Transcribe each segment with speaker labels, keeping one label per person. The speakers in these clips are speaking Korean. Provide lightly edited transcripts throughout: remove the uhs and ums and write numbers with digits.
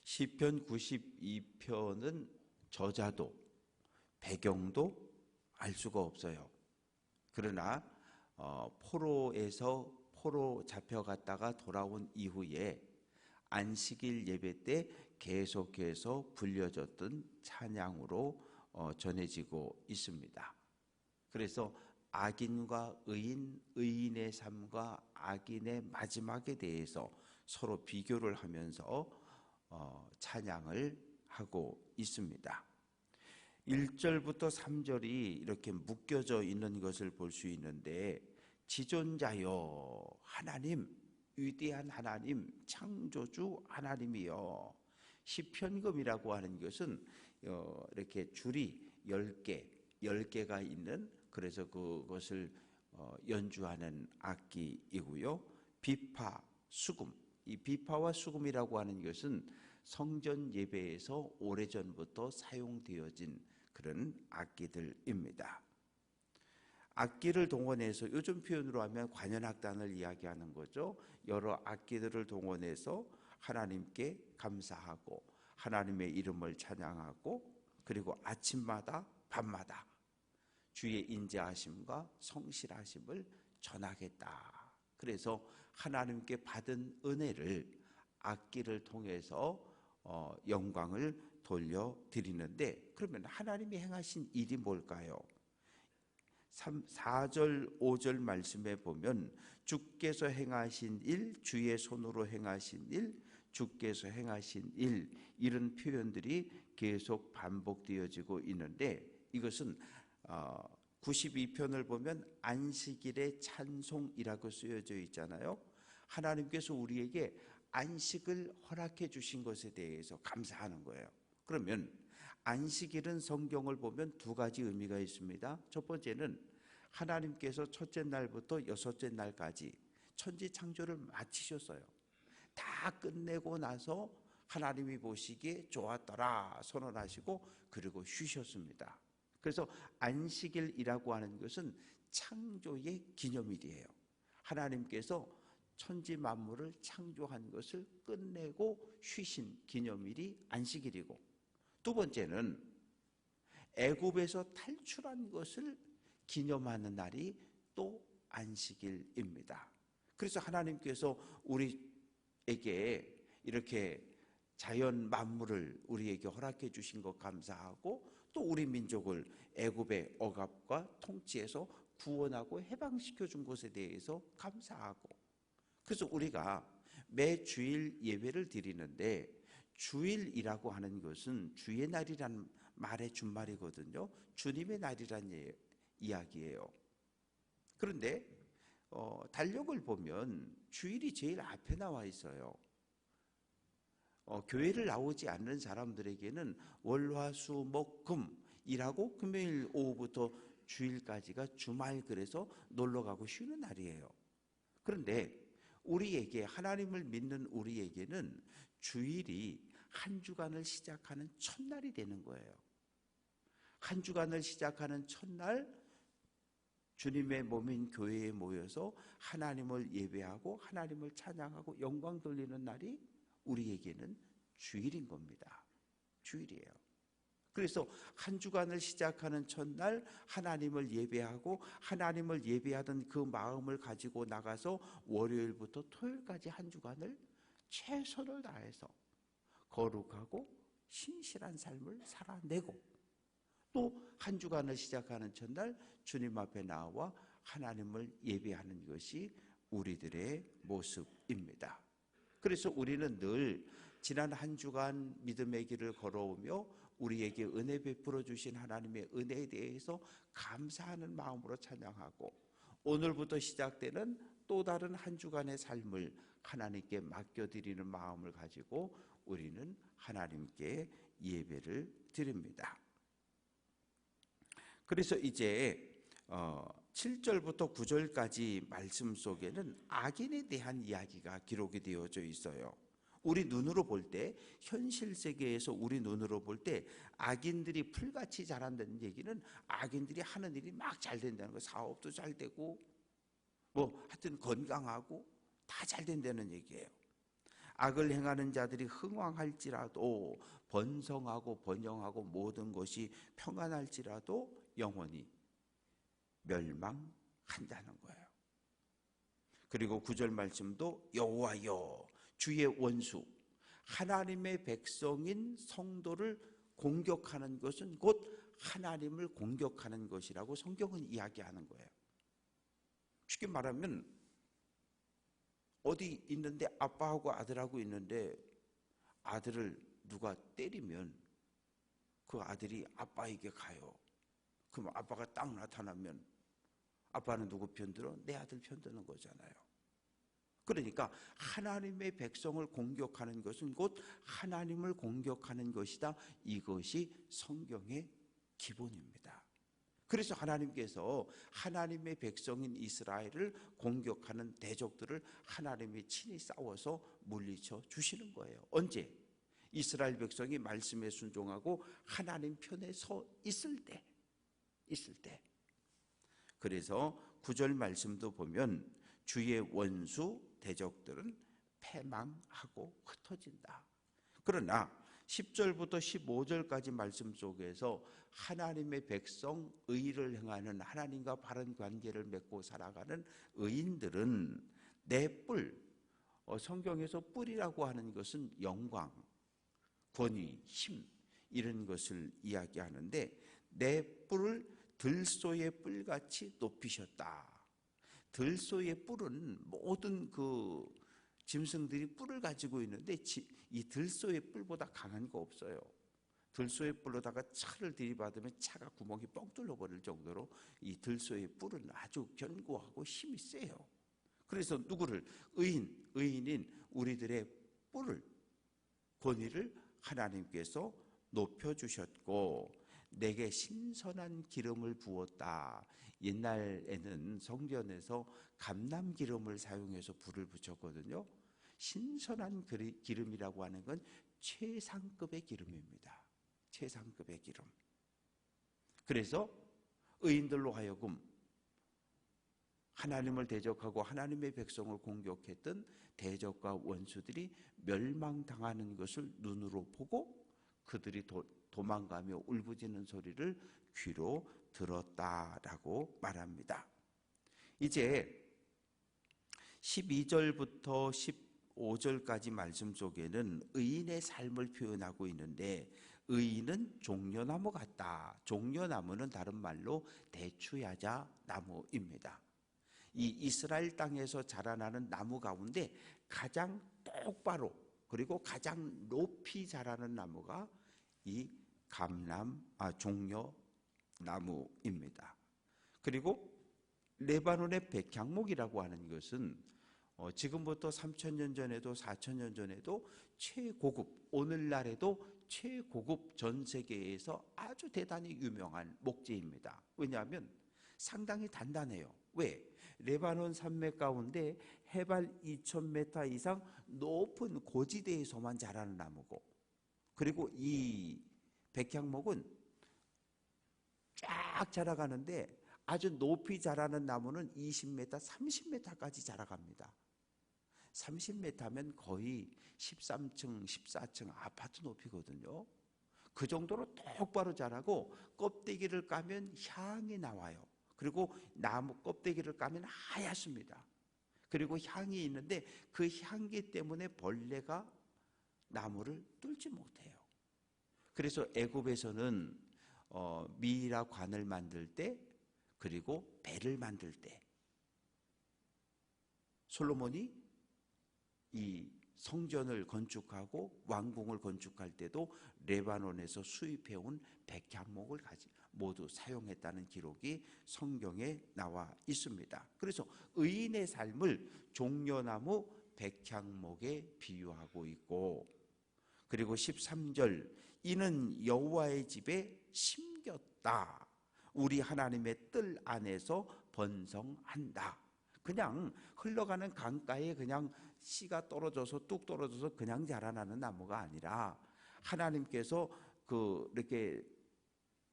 Speaker 1: 시편 92편은 저자도 배경도 알 수가 없어요. 그러나 포로 잡혀갔다가 돌아온 이후에 안식일 예배 때 계속해서 불려졌던 찬양으로 전해지고 있습니다. 그래서 악인과 의인의 삶과 악인의 마지막에 대해서 서로 비교를 하면서 찬양을 하고 있습니다. 1절부터 3절이 이렇게 묶여져 있는 것을 볼 수 있는데, 지존자여 하나님, 위대한 하나님, 창조주 하나님이여. 시편금이라고 하는 것은 이렇게 줄이 10개가 있는, 그래서 그것을 연주하는 악기이고요. 비파, 수금, 이 비파와 수금이라고 하는 것은 성전 예배에서 오래전부터 사용되어진 그런 악기들입니다. 악기를 동원해서, 요즘 표현으로 하면 관현악단을 이야기하는 거죠. 여러 악기들을 동원해서 하나님께 감사하고 하나님의 이름을 찬양하고, 그리고 아침마다 밤마다 주의 인자하심과 성실하심을 전하겠다. 그래서 하나님께 받은 은혜를 악기를 통해서 영광을 돌려드리는데, 그러면 하나님이 행하신 일이 뭘까요? 4절 5절 말씀에 보면 주께서 행하신 일, 주의 손으로 행하신 일, 주께서 행하신 일, 이런 표현들이 계속 반복되어지고 있는데, 이것은 92편을 보면 안식일의 찬송이라고 쓰여져 있잖아요. 하나님께서 우리에게 안식을 허락해 주신 것에 대해서 감사하는 거예요. 그러면 안식일은 성경을 보면 두 가지 의미가 있습니다. 첫 번째는 하나님께서 첫째 날부터 여섯째 날까지 천지 창조를 마치셨어요. 다 끝내고 나서 하나님이 보시기에 좋았더라 선언하시고, 그리고 쉬셨습니다. 그래서 안식일이라고 하는 것은 창조의 기념일이에요. 하나님께서 천지 만물을 창조한 것을 끝내고 쉬신 기념일이 안식일이고, 두 번째는 애굽에서 탈출한 것을 기념하는 날이 또 안식일입니다. 그래서 하나님께서 우리에게 이렇게 자연 만물을 우리에게 허락해 주신 것 감사하고, 또 우리 민족을 애굽의 억압과 통치에서 구원하고 해방시켜 준 것에 대해서 감사하고, 그래서 우리가 매 주일 예배를 드리는데, 주일이라고 하는 것은 주의 날이란 말의 준말이거든요. 주님의 날이란 이야기예요. 그런데 달력을 보면 주일이 제일 앞에 나와 있어요. 교회를 나오지 않는 사람들에게는 월화수목금 일하고 금요일 오후부터 주일까지가 주말, 그래서 놀러가고 쉬는 날이에요. 그런데 우리에게, 하나님을 믿는 우리에게는 주일이 한 주간을 시작하는 첫날이 되는 거예요. 한 주간을 시작하는 첫날, 주님의 몸인 교회에 모여서 하나님을 예배하고 하나님을 찬양하고 영광 돌리는 날이 우리에게는 주일인 겁니다. 주일이에요. 그래서 한 주간을 시작하는 첫날 하나님을 예배하고, 하나님을 예배하던 그 마음을 가지고 나가서 월요일부터 토요일까지 한 주간을 최선을 다해서 거룩하고 신실한 삶을 살아내고, 또 한 주간을 시작하는 첫날 주님 앞에 나와 하나님을 예배하는 것이 우리들의 모습입니다. 그래서 우리는 늘 지난 한 주간 믿음의 길을 걸어오며 우리에게 은혜 베풀어 주신 하나님의 은혜에 대해서 감사하는 마음으로 찬양하고, 오늘부터 시작되는 또 다른 한 주간의 삶을 하나님께 맡겨드리는 마음을 가지고 우리는 하나님께 예배를 드립니다. 그래서 이제 7절부터 9절까지 말씀 속에는 악인에 대한 이야기가 기록이 되어져 있어요. 우리 눈으로 볼 때, 현실 세계에서 우리 눈으로 볼 때 악인들이 풀같이 자란다는 얘기는 악인들이 하는 일이 막 잘 된다는 거, 사업도 잘 되고 뭐 하여튼 건강하고 다 잘 된다는 얘기예요. 악을 행하는 자들이 흥왕할지라도, 번성하고 번영하고 모든 것이 평안할지라도 영원히 멸망한다는 거예요. 그리고 9절 말씀도 여호와여 주의 원수, 하나님의 백성인 성도를 공격하는 것은 곧 하나님을 공격하는 것이라고 성경은 이야기하는 거예요. 쉽게 말하면 어디 있는데 아빠하고 아들하고 있는데 아들을 누가 때리면 그 아들이 아빠에게 가요. 그럼 아빠가 딱 나타나면 아빠는 누구 편들어? 내 아들 편드는 거잖아요. 그러니까 하나님의 백성을 공격하는 것은 곧 하나님을 공격하는 것이다. 이것이 성경의 기본입니다. 그래서 하나님께서 하나님의 백성인 이스라엘을 공격하는 대적들을 하나님이 친히 싸워서 물리쳐 주시는 거예요. 언제? 이스라엘 백성이 말씀에 순종하고 하나님 편에 서 있을 때. 그래서 9절 말씀도 보면 주의 원수 대적들은 패망하고 흩어진다. 그러나 10절부터 15절까지 말씀 속에서 하나님의 백성, 의를 행하는, 하나님과 바른 관계를 맺고 살아가는 의인들은 내 뿔, 성경에서 뿔이라고 하는 것은 영광, 권위, 힘 이런 것을 이야기하는데 내 뿔을 들소의 뿔같이 높이셨다. 들소의 뿔은 모든 그 짐승들이 뿔을 가지고 있는데 이 들소의 뿔보다 강한 거 없어요. 들소의 뿔로다가 차를 들이받으면 차가 구멍이 뻥 뚫려버릴 정도로 이 들소의 뿔은 아주 견고하고 힘이 세요. 그래서 누구를? 의인인 우리들의 뿔을, 권위를 하나님께서 높여주셨고 내게 신선한 기름을 부었다. 옛날에는 성전에서 감람기름을 사용해서 불을 붙였거든요. 신선한 기름이라고 하는 건 최상급의 기름입니다. 최상급의 기름. 그래서 의인들로 하여금 하나님을 대적하고 하나님의 백성을 공격했던 대적과 원수들이 멸망당하는 것을 눈으로 보고 그들이 도망가며 울부짖는 소리를 귀로 들었다라고 말합니다. 이제 12절부터 15절까지 말씀 속에는 의인의 삶을 표현하고 있는데 의인은 종려나무 같다. 종려나무는 다른 말로 대추야자 나무입니다. 이 이스라엘 땅에서 자라나는 나무 가운데 가장 똑바로 그리고 가장 높이 자라는 나무가 이 종려나무입니다. 그리고 레바논의 백향목이라고 하는 것은 지금부터 3000년 전에도 4000년 전에도 최고급, 오늘날에도 최고급, 전 세계에서 아주 대단히 유명한 목재입니다. 왜냐하면 상당히 단단해요. 왜? 레바논 산맥 가운데 해발 2000m 이상 높은 고지대에서만 자라는 나무고, 그리고 이 백향목은 쫙 자라가는데 아주 높이 자라는 나무는 20m, 30m까지 자라갑니다. 30m면 거의 13층, 14층 아파트 높이거든요. 그 정도로 똑바로 자라고 껍데기를 까면 향이 나와요. 그리고 나무 껍데기를 까면 하얗습니다. 그리고 향이 있는데 그 향기 때문에 벌레가 나무를 뚫지 못해요. 그래서 애굽에서는 미이라 관을 만들 때, 그리고 배를 만들 때, 솔로몬이 이 성전을 건축하고 왕궁을 건축할 때도 레바논에서 수입해온 백향목을 모두 사용했다는 기록이 성경에 나와 있습니다. 그래서 의인의 삶을 종려나무 백향목에 비유하고 있고, 그리고 13절 이는 여호와의 집에 심겼다. 우리 하나님의 뜰 안에서 번성한다. 그냥 흘러가는 강가에 그냥 씨가 떨어져서 뚝 떨어져서 그냥 자라나는 나무가 아니라 하나님께서 이렇게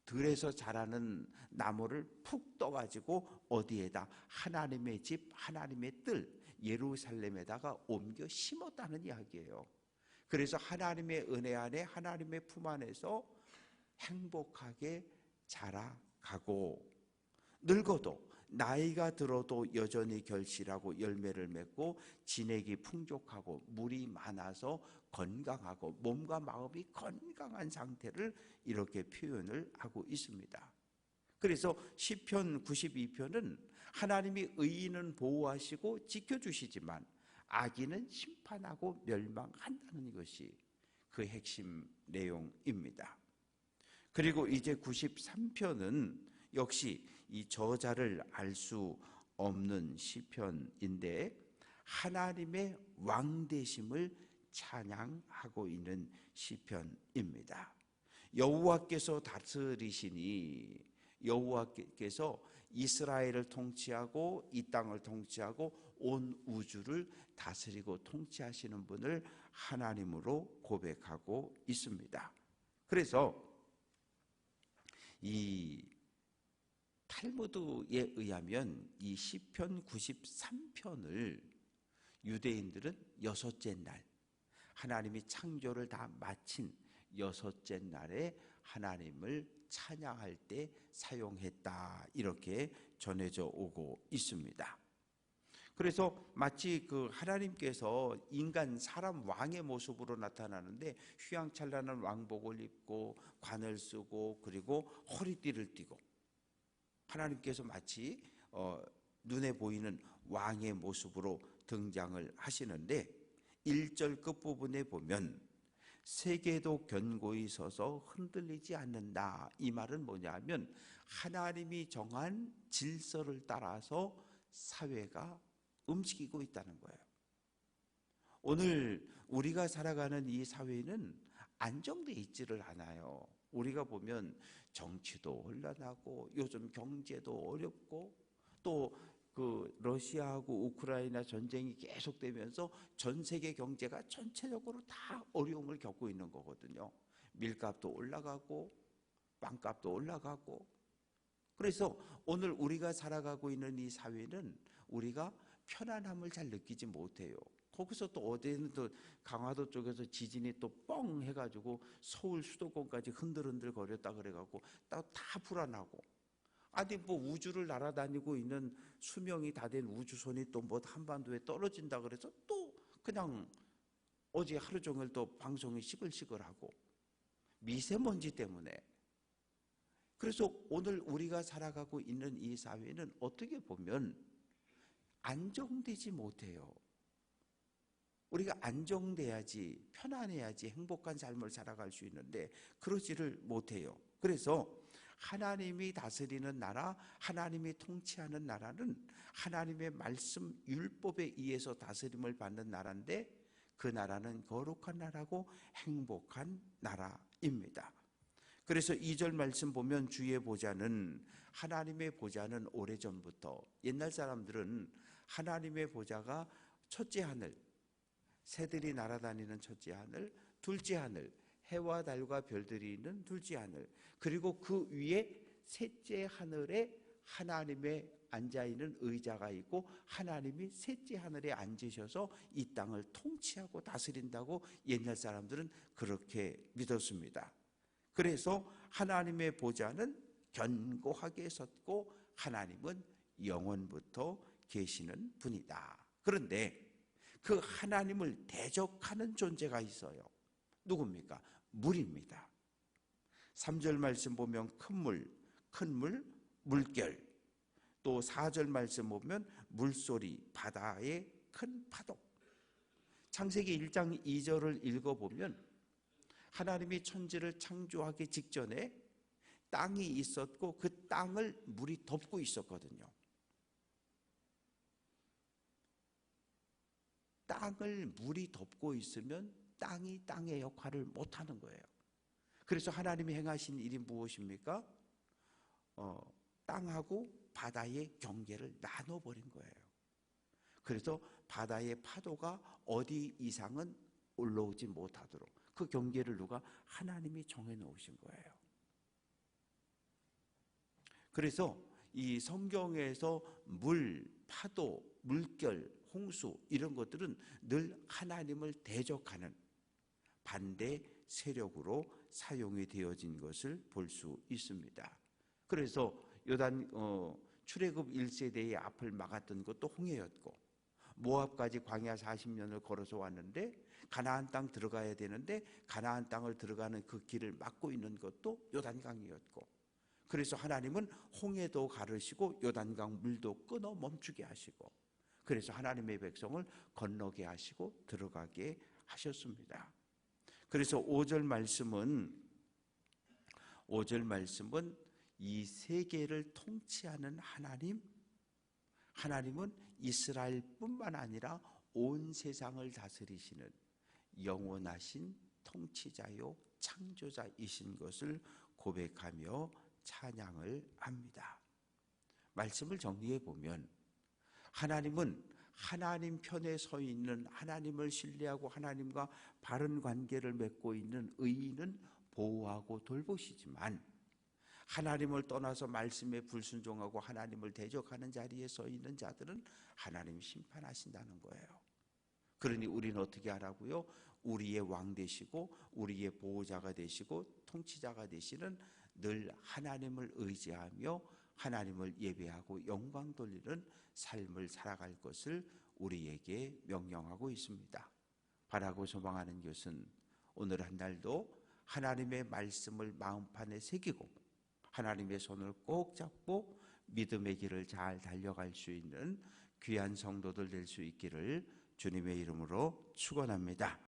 Speaker 1: 들에서 자라는 나무를 푹 떠가지고 어디에다? 하나님의 집, 하나님의 뜰, 예루살렘에다가 옮겨 심었다는 이야기예요. 그래서 하나님의 은혜 안에, 하나님의 품 안에서 행복하게 자라가고, 늙어도 나이가 들어도 여전히 결실하고 열매를 맺고 진액이 풍족하고 물이 많아서 건강하고 몸과 마음이 건강한 상태를 이렇게 표현을 하고 있습니다. 그래서 시편 92편은 하나님이 의인은 보호하시고 지켜주시지만 악인은 심판하고 멸망한다는 것이 그 핵심 내용입니다. 그리고 이제 93편은 역시 이 저자를 알 수 없는 시편인데 하나님의 왕되심을 찬양하고 있는 시편입니다. 여호와께서 다스리시니, 여호와께서 이스라엘을 통치하고 이 땅을 통치하고 온 우주를 다스리고 통치하시는 분을 하나님으로 고백하고 있습니다. 그래서 이 탈무드에 의하면 이 시편 93편을 유대인들은 여섯째 날, 하나님이 창조를 다 마친 여섯째 날에 하나님을 찬양할 때 사용했다, 이렇게 전해져 오고 있습니다. 그래서 마치 그 하나님께서 인간 사람 왕의 모습으로 나타나는데 휘황찬란한 왕복을 입고 관을 쓰고 그리고 허리띠를 띠고 하나님께서 마치 눈에 보이는 왕의 모습으로 등장을 하시는데 1절 끝부분에 보면 세계도 견고히 서서 흔들리지 않는다. 이 말은 뭐냐면 하나님이 정한 질서를 따라서 사회가 움직이고 있다는 거예요. 오늘 우리가 살아가는 이 사회는 안정되어 있지를 않아요. 우리가 보면 정치도 혼란하고 요즘 경제도 어렵고 또 그 러시아하고 우크라이나 전쟁이 계속되면서 전 세계 경제가 전체적으로 다 어려움을 겪고 있는 거거든요. 밀값도 올라가고 빵값도 올라가고. 그래서 오늘 우리가 살아가고 있는 이 사회는 우리가 편안함을 잘 느끼지 못해요. 거기서 또 어디는 또 강화도 쪽에서 지진이 또 뻥 해가지고 서울 수도권까지 흔들흔들 거렸다 그래갖고 다 불안하고, 아니 뭐 우주를 날아다니고 있는 수명이 다 된 우주선이 또 뭐 한반도에 떨어진다 그래서 또 그냥 어제 하루 종일 또 방송이 시끌시끌하고 미세먼지 때문에. 그래서 오늘 우리가 살아가고 있는 이 사회는 어떻게 보면 안정되지 못해요. 우리가 안정돼야지, 편안해야지 행복한 삶을 살아갈 수 있는데 그러지를 못해요. 그래서 하나님이 다스리는 나라, 하나님이 통치하는 나라는 하나님의 말씀 율법에 의해서 다스림을 받는 나라인데 그 나라는 거룩한 나라고 행복한 나라입니다. 그래서 2절 말씀 보면 주의 보좌는, 하나님의 보좌는 오래전부터, 옛날 사람들은 하나님의 보좌가 첫째 하늘, 새들이 날아다니는 첫째 하늘, 둘째 하늘, 해와 달과 별들이 있는 둘째 하늘, 그리고 그 위에 셋째 하늘에 하나님의 앉아있는 의자가 있고 하나님이 셋째 하늘에 앉으셔서 이 땅을 통치하고 다스린다고 옛날 사람들은 그렇게 믿었습니다. 그래서 하나님의 보좌는 견고하게 섰고 하나님은 영원부터 계시는 분이다. 그런데 그 하나님을 대적하는 존재가 있어요. 누굽니까? 물입니다. 3절 말씀 보면 큰 물, 물결. 또 4절 말씀 보면 물소리, 바다의 큰 파도. 창세기 1장 2절을 읽어보면 하나님이 천지를 창조하기 직전에 땅이 있었고 그 땅을 물이 덮고 있었거든요. 땅을 물이 덮고 있으면 땅이 땅의 역할을 못하는 거예요. 그래서 하나님이 행하신 일이 무엇입니까? 땅하고 바다의 경계를 나눠버린 거예요. 그래서 바다의 파도가 어디 이상은 올라오지 못하도록 그 경계를 누가? 하나님이 정해놓으신 거예요. 그래서 이 성경에서 물, 파도, 물결, 홍수 이런 것들은 늘 하나님을 대적하는 반대 세력으로 사용이 되어진 것을 볼 수 있습니다. 그래서 요단 출애굽 1세대의 앞을 막았던 것도 홍해였고, 모압까지 광야 40년을 걸어서 왔는데 가나안 땅 들어가야 되는데 가나안 땅을 들어가는 그 길을 막고 있는 것도 요단강이었고, 그래서 하나님은 홍해도 가르시고 요단강 물도 끊어 멈추게 하시고, 그래서 하나님의 백성을 건너게 하시고 들어가게 하셨습니다. 그래서 5절 말씀은 이 세계를 통치하는 하나님은 이스라엘뿐만 아니라 온 세상을 다스리시는 영원하신 통치자요 창조자이신 것을 고백하며 찬양을 합니다. 말씀을 정리해 보면, 하나님은 하나님 편에 서 있는, 하나님을 신뢰하고 하나님과 바른 관계를 맺고 있는 의인은 보호하고 돌보시지만, 하나님을 떠나서 말씀에 불순종하고 하나님을 대적하는 자리에 서 있는 자들은 하나님이 심판하신다는 거예요. 그러니 우리는 어떻게 하라고요? 우리의 왕 되시고 우리의 보호자가 되시고 통치자가 되시는 늘 하나님을 의지하며 하나님을 예배하고 영광 돌리는 삶을 살아갈 것을 우리에게 명령하고 있습니다. 바라고 소망하는 것은 오늘 한 날도 하나님의 말씀을 마음판에 새기고 하나님의 손을 꼭 잡고 믿음의 길을 잘 달려갈 수 있는 귀한 성도들 될 수 있기를 주님의 이름으로 축원합니다.